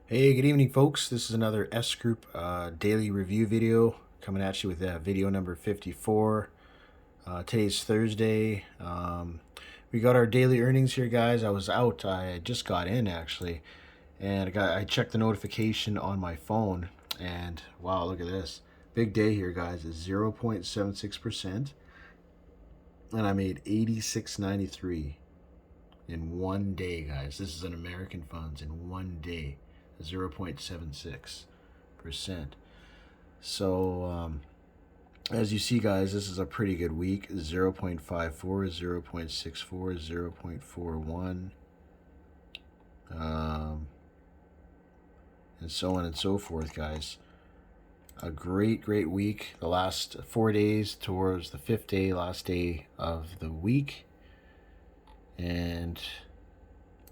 Hey, good evening, folks. This is another S Group daily review video coming at you with video number 54. Today's Thursday. We got our daily earnings here, guys. I was out. I just got in actually, and I checked the notification on my phone, and wow, look at this. Big day here, guys. It's 0.76%, and I made 86.93 in one day, guys. This is an American funds in one day. 0.76%. So as you see, guys, this is a pretty good week. 0.54, 0.64, 0.41, and so on and so forth, guys. A great week. The last 4 days towards the fifth day, last day of the week. And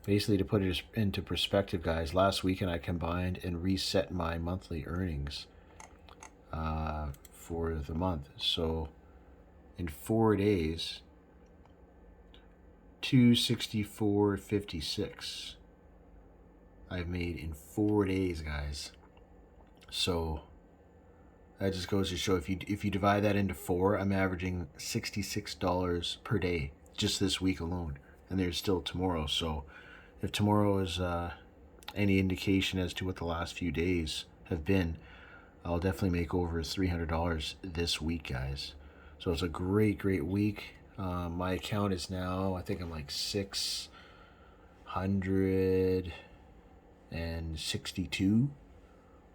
basically, to put it into perspective, guys, last weekend I combined and reset my monthly earnings for the month. So in 4 days, 264.56 I've made in 4 days, guys. So that just goes to show, if you divide that into four, I'm averaging $66 per day just this week alone, and there's still tomorrow. So if tomorrow is any indication as to what the last few days have been, I'll definitely make over $300 this week, guys. So it's a great week. My account is now, I think I'm like 662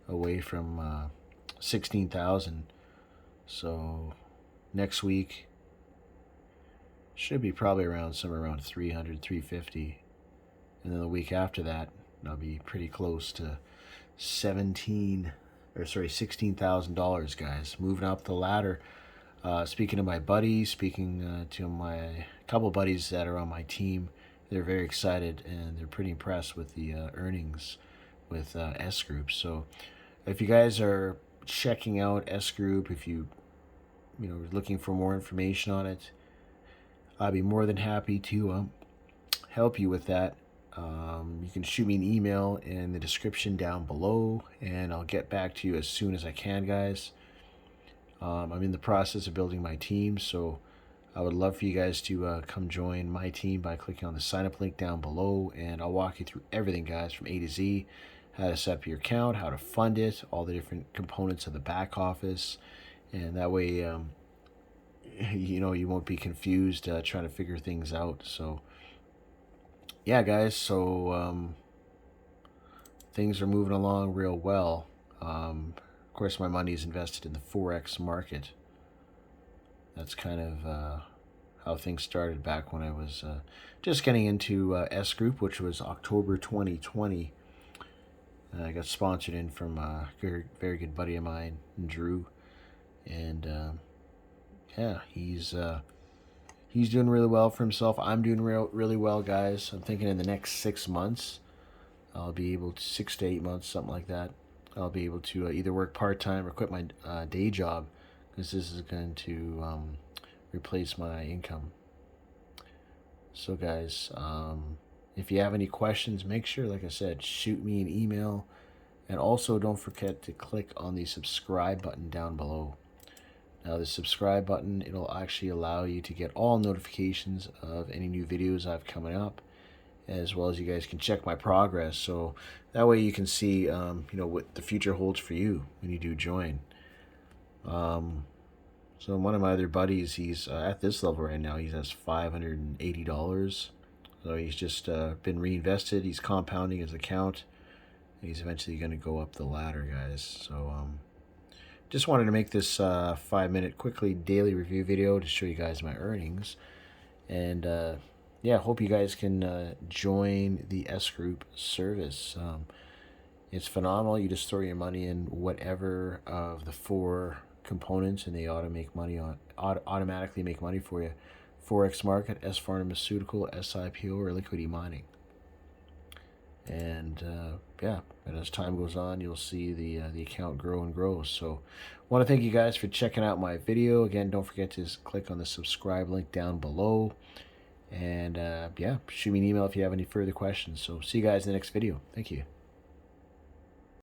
away from 16,000. So next week should be probably around somewhere around 300, 350. And then the week after that, I'll be pretty close to $16,000, guys. Moving up the ladder. Speaking to my buddies, speaking to my couple buddies that are on my team, they're very excited and they're pretty impressed with the earnings with S Group. So if you guys are checking out S Group, if you looking for more information on it, I'd be more than happy to help you with that. You can shoot me an email in the description down below, and I'll get back to you as soon as I can, guys. I'm in the process of building my team, so I would love for you guys to come join my team by clicking on the sign up link down below, and I'll walk you through everything, guys, from A to Z. How to set up your account, how to fund it, all the different components of the back office, and that way you won't be confused trying to figure things out. So yeah, guys, so things are moving along real well. Of course, my money is invested in the Forex market. That's kind of how things started back when I was just getting into S Group, which was October 2020. I got sponsored in from a very good buddy of mine, Drew, and yeah, he's doing really well for himself. I'm doing really well, guys. I'm thinking in the next 6 months, I'll be able to 6 to 8 months, something like that. I'll be able to either work part-time or quit my day job, because this is going to replace my income. So, guys, if you have any questions, make sure, like I said, shoot me an email. And also, don't forget to click on the subscribe button down below. Now, the subscribe button, it'll actually allow you to get all notifications of any new videos I've coming up, as well as you guys can check my progress. So that way you can see, what the future holds for you when you do join. So one of my other buddies, he's at this level right now. He has $580. So he's just been reinvested. He's compounding his account. He's eventually going to go up the ladder, guys. So just wanted to make this 5-minute quickly daily review video to show you guys my earnings. And yeah, hope you guys can join the S Group service. It's phenomenal. You just throw your money in whatever of the four components, and they automatically make money for you. Forex market, S pharmaceutical, SIPO, or liquidity mining. And yeah, and as time goes on, you'll see the account grow and grow. So want to thank you guys for checking out my video. Again, don't forget to click on the subscribe link down below. And yeah, shoot me an email if you have any further questions. So see you guys in the next video. Thank you.